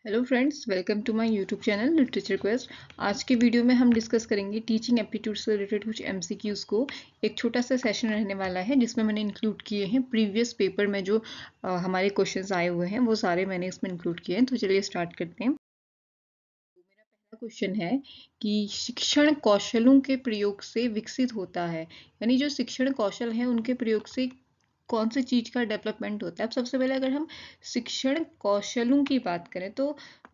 Hello friends, welcome to my YouTube channel literature quest. आज के video में हम डिस्कस करेंगे टीचिंग एप्टीट्यूड से रिलेटेड कुछ एमसीक्यूज़ को। एक छोटा सा सेशन रहने वाला है जिसमें मैंने इंक्लूड किए हैं प्रीवियस पेपर में जो हमारे क्वेश्चंस आए हुए हैं, वो सारे मैंने इसमें इंक्लूड किए हैं। तो चलिए स्टार्ट करते हैं। मेरा पहला क्वेश्चन है कि शिक्षण कौशलों के प्रयोग से विकसित होता है, यानी जो शिक्षण कौशल हैं उनके प्रयोग से कौन सी चीज का डेवलपमेंट होता है। अब सबसे पहले अगर हम शिक्षण कौशलों की बात करें तो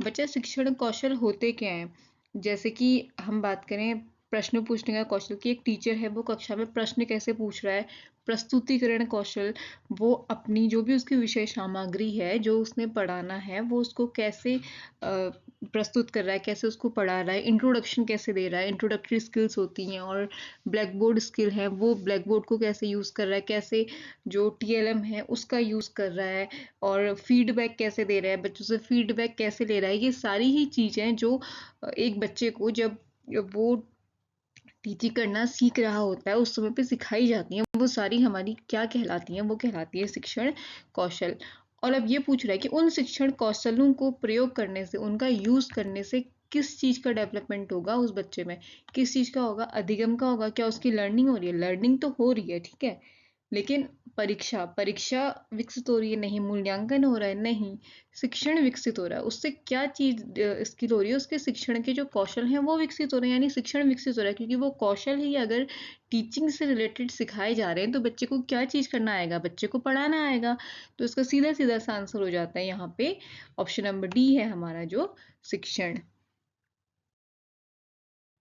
बच्चा शिक्षण कौशल होते क्या हैं। जैसे कि हम बात करें प्रश्न पूछने का कौशल, कि एक टीचर है वो कक्षा में प्रश्न कैसे पूछ रहा है। प्रस्तुतिकरण कौशल, वो अपनी जो भी उसकी विषय सामग्री है जो उसने पढ़ाना है वो उसको कैसे प्रस्तुत कर रहा है, कैसे उसको पढ़ा रहा है, इंट्रोडक्शन कैसे दे रहा है। इंट्रोडक्टरी स्किल्स होती हैं। और ब्लैक बोर्ड स्किल है, वो ब्लैक बोर्ड को कैसे यूज़ कर रहा है, कैसे जो टीएलएम है उसका यूज़ कर रहा है, और फीडबैक कैसे दे रहा है, बच्चों से फीडबैक कैसे ले रहा है। ये सारी ही चीज़ें जो एक बच्चे को जब वो टीचिंग करना सीख रहा होता है उस समय पे सिखाई जाती हैं, वो सारी हमारी क्या कहलाती हैं, वो कहलाती है शिक्षण कौशल। और अब ये पूछ रहा है कि उन शिक्षण कौशलों को प्रयोग करने से, उनका यूज करने से किस चीज का डेवलपमेंट होगा उस बच्चे में। किस चीज का होगा, अधिगम का होगा। क्या उसकी लर्निंग हो रही है? लर्निंग तो हो रही है, ठीक है, लेकिन परीक्षा परीक्षा विकसित हो रही है? नहीं। मूल्यांकन हो रहा है? नहीं। शिक्षण विकसित हो रहा है। उससे क्या चीज स्किल हो रही है? उसके शिक्षण के जो कौशल हैं वो विकसित हो रहे हैं, यानी शिक्षण विकसित हो रहा है, क्योंकि वो कौशल ही अगर टीचिंग से रिलेटेड सिखाए जा रहे हैं तो बच्चे को क्या चीज करना आएगा? बच्चे को पढ़ाना आएगा। तो इसका सीधा सीधा सा आंसर हो जाता है यहाँ पे ऑप्शन नंबर डी है हमारा, जो शिक्षण।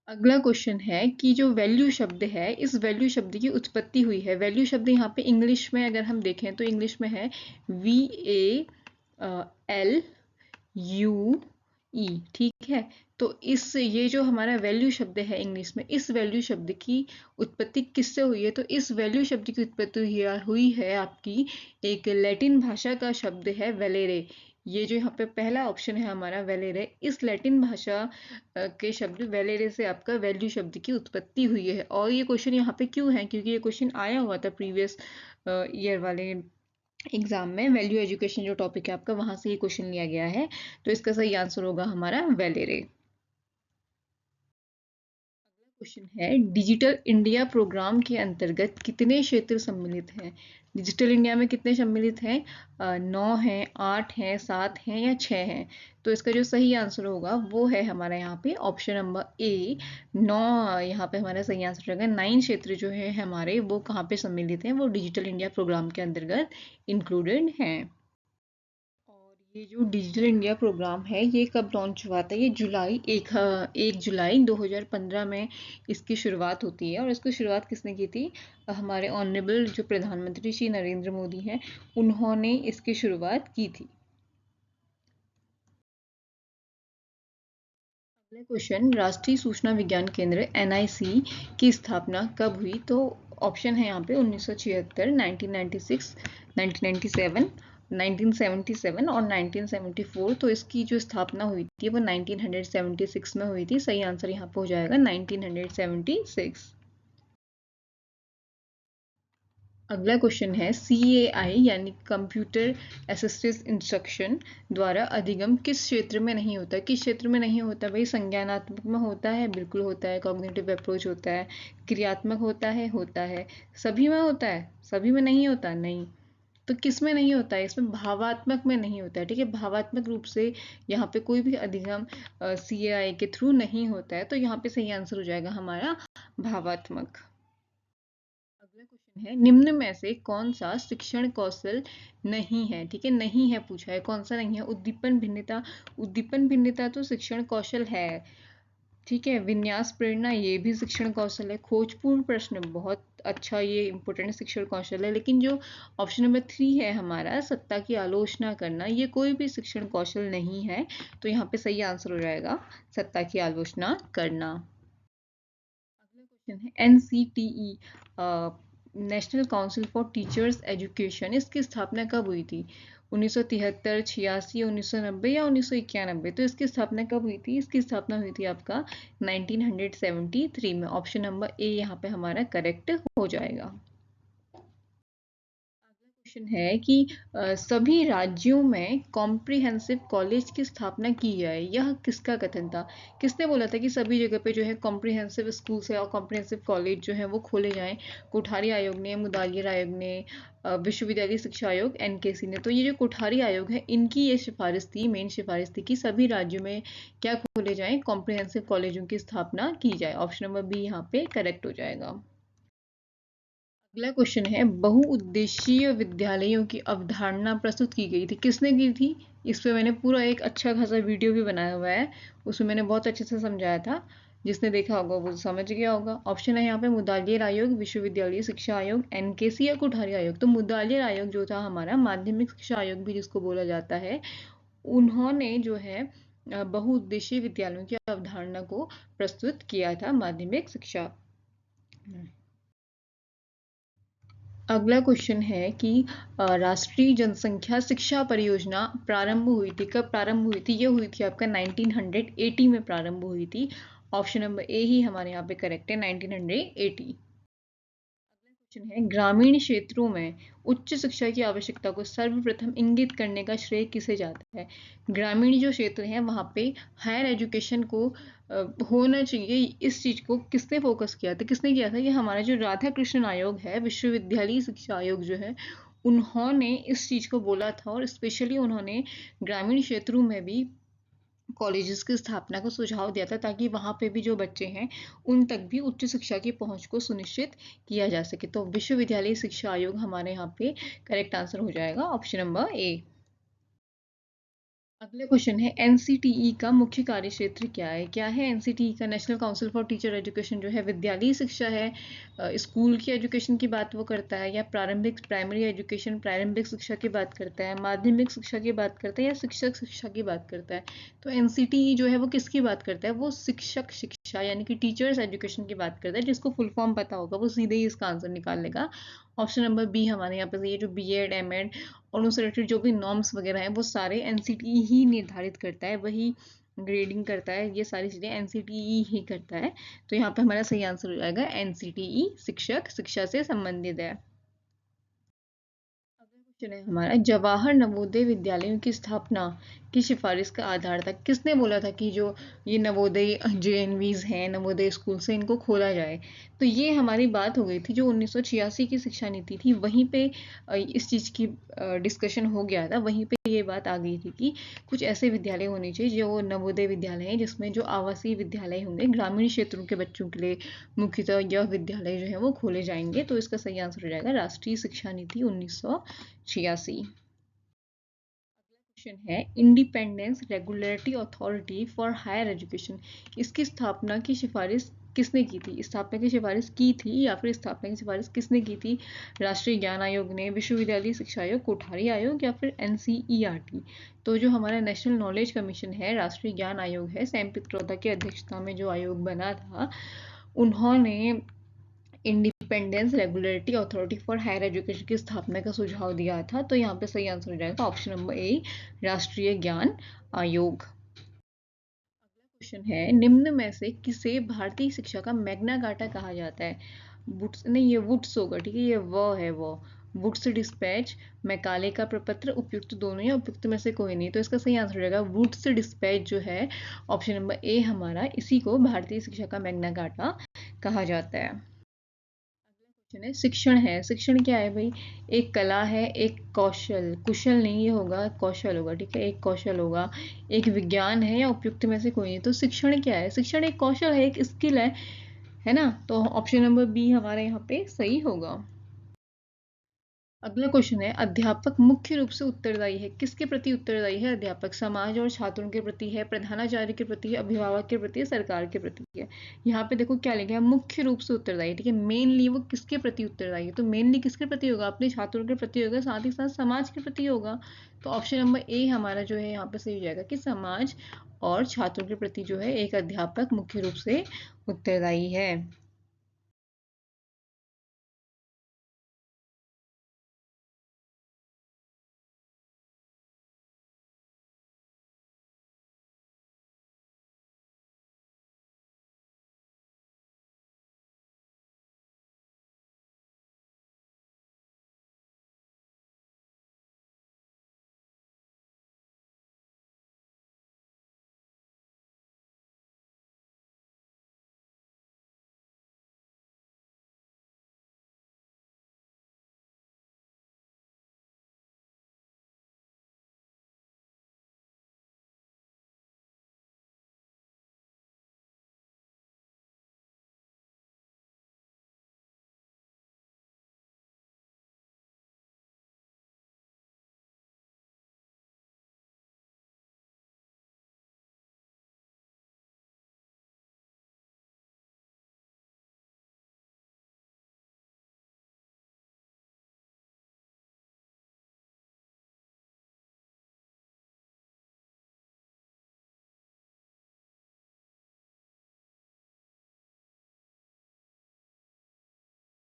अगला क्वेश्चन है कि जो वैल्यू शब्द है, इस वैल्यू शब्द की उत्पत्ति हुई है। वैल्यू शब्द यहाँ पे इंग्लिश में अगर हम देखें तो इंग्लिश में है VALUE, ठीक है। तो इस ये जो हमारा वैल्यू शब्द है इंग्लिश में, इस वैल्यू शब्द की उत्पत्ति किससे हुई है? तो इस वैल्यू शब्द की उत्पत्ति हुई है आपकी एक लैटिन भाषा का शब्द है वेलेरे। ये जो यहाँ पे पहला ऑप्शन है हमारा वेलेरे, इस लैटिन भाषा के शब्द वेलेरे से आपका वैल्यू शब्द की उत्पत्ति हुई है। और ये क्वेश्चन यहाँ पे क्यों है? क्योंकि ये क्वेश्चन आया हुआ था प्रीवियस ईयर वाले एग्जाम में। वैल्यू एजुकेशन जो टॉपिक है आपका, वहां से ये क्वेश्चन लिया गया है। तो इसका सही आंसर होगा हमारा वेलेरे। क्वेश्चन है, डिजिटल इंडिया प्रोग्राम के अंतर्गत कितने क्षेत्र सम्मिलित हैं? डिजिटल इंडिया में कितने सम्मिलित हैं? 9 हैं, 8 हैं, 7 हैं या 6 हैं? तो इसका जो सही आंसर होगा वो है हमारा यहाँ पे ऑप्शन नंबर ए, 9। यहाँ पे हमारा सही आंसर रहेगा। 9 क्षेत्र जो है हमारे, वो कहाँ पे सम्मिलित हैं? वो डिजिटल इंडिया प्रोग्राम के अंतर्गत इंक्लूडेड हैं। और ये जो डिजिटल इंडिया प्रोग्राम है ये कब लॉन्च हुआ था? ये एक जुलाई 2015 में इसकी शुरुआत होती है। और इसकी शुरुआत किसने की थी? हमारे ऑनरेबल जो प्रधानमंत्री श्री नरेंद्र मोदी हैं, उन्होंने इसकी शुरुआत की थी। अगला क्वेश्चन, राष्ट्रीय सूचना विज्ञान केंद्र एनआईसी की स्थापना कब हुई? तो ऑप्शन है यहाँ पे 1976, 1996, 1997, 1977 और 1974। तो इसकी जो स्थापना हुई थी वो 1976 में हुई थी। सही आंसर यहाँ पे हो जाएगा 1976। अगला क्वेश्चन है, CAI यानी कंप्यूटर असिस्टेड इंस्ट्रक्शन द्वारा अधिगम किस क्षेत्र में नहीं होता? किस क्षेत्र में नहीं होता भाई? संज्ञानात्मक में होता है? बिल्कुल होता है। कॉग्निटिव अप्रोच होता है। क्रियात्मक होता है? होता है। सभी में होता है? सभी में नहीं होता? नहीं। तो किस में नहीं होता है? इसमें भावात्मक में नहीं होता है, ठीक है। भावात्मक रूप से यहाँ पे कोई भी अधिगम CAI के थ्रू नहीं होता है। तो यहाँ पे सही आंसर हो जाएगा हमारा भावात्मक। अगला क्वेश्चन है, निम्न में से कौन सा शिक्षण कौशल नहीं है? ठीक है, नहीं है पूछा है, कौन सा नहीं है? उद्दीपन भिन्नता। उद्दीपन भिन्नता तो शिक्षण कौशल है, ठीक है। विन्यास प्रेरणा, ये भी शिक्षण कौशल है। खोजपूर्ण प्रश्न, बहुत अच्छा, ये इंपॉर्टेंट शिक्षण कौशल है। लेकिन जो ऑप्शन नंबर 3 है हमारा, सत्ता की आलोचना करना, ये कोई भी शिक्षण कौशल नहीं है। तो यहाँ पे सही आंसर हो जाएगा सत्ता की आलोचना करना। अगला क्वेश्चन है, NCTE national council for teachers education, इसकी स्थापना कब हुई थी? 1973, 86, 1990 या 1991? तो इसकी स्थापना कब हुई थी? इसकी स्थापना हुई थी आपका 1973 में। ऑप्शन नंबर ए यहाँ पे हमारा करेक्ट हो जाएगा। क्वेश्चन है कि सभी राज्यों में कॉम्प्रिहेंसिव कॉलेज की स्थापना की जाए, यह किसका कथन था? किसने बोला था कि सभी जगह पे जो है कॉम्प्रिहेंसिव स्कूल्स है और कॉम्प्रिहेंसिव कॉलेज जो है वो खोले जाएं? कोठारी आयोग ने, मुदालियर आयोग ने, विश्वविद्यालय शिक्षा आयोग एनकेसी ने। तो ये जो कोठारी आयोग है इनकी ये सिफारिश थी, मेन सिफारिश थी कि सभी राज्यों में क्या खोले जाएं, कॉम्प्रिहेंसिव कॉलेजों की स्थापना की जाए। ऑप्शन नंबर बी यहाँ पे करेक्ट हो जाएगा। अगला क्वेश्चन है, बहुउद्देशीय विद्यालयों की अवधारणा प्रस्तुत की गई थी, किसने की थी? इस पे मैंने पूरा एक अच्छा खासा वीडियो भी बनाया हुआ है, उसमें मैंने बहुत अच्छे से समझाया था। जिसने देखा होगा वो समझ गया होगा। ऑप्शन है यहाँ पे मुदालियर आयोग, विश्वविद्यालय शिक्षा आयोग, एनकेसी या कोठारी आयोग। तो मुदालियर आयोग जो था हमारा, माध्यमिक शिक्षा आयोग भी जिसको बोला जाता है, उन्होंने जो है बहुउद्देशीय विद्यालयों की अवधारणा को प्रस्तुत किया था, माध्यमिक शिक्षा। अगला क्वेश्चन है कि राष्ट्रीय जनसंख्या शिक्षा परियोजना प्रारंभ हुई थी, कब प्रारंभ हुई थी? ये हुई थी आपका 1980 में प्रारंभ हुई थी। ऑप्शन नंबर ए ही हमारे यहाँ पे करेक्ट है, 1980। क्वेश्चन है, ग्रामीण क्षेत्रों में उच्च शिक्षा की आवश्यकता को सर्वप्रथम इंगित करने का श्रेय किसे जाता है? ग्रामीण जो क्षेत्र है वहां पे हायर एजुकेशन को होना चाहिए, इस चीज को किसने फोकस किया था? किसने किया था? ये हमारा जो राधा कृष्ण आयोग है, विश्वविद्यालय शिक्षा आयोग जो है, उन्होंने इस चीज को बोला था और स्पेशली उन्होंने ग्रामीण क्षेत्रों में भी कॉलेजेस की स्थापना को सुझाव दिया था, ताकि वहां पे भी जो बच्चे हैं उन तक भी उच्च शिक्षा की पहुंच को सुनिश्चित किया जा सके। तो विश्वविद्यालय शिक्षा आयोग हमारे यहाँ पे करेक्ट आंसर हो जाएगा, ऑप्शन नंबर ए। अगला क्वेश्चन है, एनसीटीई का मुख्य कार्य क्षेत्र क्या है? क्या है एनसीटीई का? National council for teacher education जो है विद्यालयी शिक्षा है, स्कूल की एजुकेशन की बात वो करता है, या प्रारंभिक प्राइमरी एजुकेशन प्रारंभिक शिक्षा की बात करता है, माध्यमिक शिक्षा की बात करता है, या शिक्षक शिक्षा की बात करता है? तो एनसीटीई जो है वो किसकी बात करता है? वो शिक्षक शिक्षा यानी कि टीचर्स एजुकेशन की बात करता है। जिसको फुल फॉर्म पता होगा वो सीधे ही इसका आंसर निकाल लेगा। ऑप्शन नंबर बी हमारे यहाँ पे, ये जो बीएड एमएड और उनसे रिलेटेड जो भी नॉर्म्स वगैरह हैं वो सारे एनसीटीई ही निर्धारित करता है, वही ग्रेडिंग करता है, ये सारी चीज़ें एनसीटीई ही करता है। तो यहाँ पे हमारा सही आंसर हो जाएगा एनसीटीई, शिक्षक शिक्षा से संबंधित है। अगला क्वेश्चन है हमारा, जवाहर नवोदय विद्यालयों की स्थापना की सिफारिश का आधार था, किसने बोला था कि जो ये नवोदय जेएनवीज हैं, नवोदय स्कूल से इनको खोला जाए? तो ये हमारी बात हो गई थी, जो 1986 की शिक्षा नीति थी वहीं पे इस चीज़ की डिस्कशन हो गया था। वहीं पे ये बात आ गई थी कि कुछ ऐसे विद्यालय होने चाहिए जो नवोदय विद्यालय हैं, जिसमें जो आवासीय विद्यालय होंगे ग्रामीण क्षेत्रों के बच्चों के लिए, मुख्यतः यह विद्यालय जो है वो खोले जाएंगे। तो इसका सही आंसर हो जाएगा राष्ट्रीय शिक्षा नीति 1986। क्वेश्चन है, independence regulatory authority for higher education, इसकी स्थापना की सिफारिश किसने की थी? स्थापना की सिफारिश की थी या फिर स्थापना की सिफारिश किसने की थी? राष्ट्रीय ज्ञान आयोग ने, विश्वविद्यालय शिक्षा आयोग, कोठारी आयोग, या फिर एनसीईआरटी? तो जो हमारा नेशनल नॉलेज कमीशन है, राष्ट्रीय ज्ञान आयोग है, सैम पित्रोदा की अध्यक्षता में जो आयोग बना था, उन्होंने independence regulatory authority for higher education की स्थापना का सुझाव दिया था। तो यहाँ पे सही आंसर हो जाएगा ऑप्शन नंबर ए, राष्ट्रीय ज्ञान आयोग। क्वेश्चन है, निम्न में से किसे भारतीय शिक्षा का मैग्ना कार्टा कहा जाता है? वुड्स नहीं, ये वुड्स होगा, ठीक है, ये वो है वो वुड्स डिस्पैच, मैकाले का प्रपत्र, उपयुक्त दोनों या उपयुक्त में से कोई नहीं? तो इसका सही आंसर हो जाएगा वुड्स डिस्पैच जो है, ऑप्शन नंबर ए हमारा, इसी को भारतीय शिक्षा का मैग्ना कार्टा कहा जाता है। क्वेश्चन है, शिक्षण है, शिक्षण क्या है भाई? एक कला है, एक कौशल, कुशल नहीं ये होगा, कौशल होगा, ठीक है, एक कौशल होगा, एक विज्ञान है, या उपयुक्त में से कोई नहीं? तो शिक्षण क्या है? शिक्षण एक कौशल है, एक स्किल है ना? तो ऑप्शन नंबर बी हमारे यहाँ पे सही होगा। अगला क्वेश्चन है, अध्यापक मुख्य रूप से उत्तरदायी है, किसके प्रति उत्तरदायी है अध्यापक? समाज और छात्रों के प्रति है, प्रधानाचार्य के प्रति है, अभिभावक के प्रति है, सरकार के प्रति है? यहाँ पे देखो क्या लिखा है, मुख्य रूप से उत्तरदायी, ठीक है, मेनली वो किसके प्रति उत्तरदायी है? तो मेनली किसके प्रति होगा? अपने छात्रों के प्रति होगा, साथ ही साथ समाज के प्रति होगा। तो ऑप्शन नंबर ए हमारा जो है यहाँ पे सही हो जाएगा कि समाज और छात्रों के प्रति जो है एक अध्यापक मुख्य रूप से उत्तरदायी है।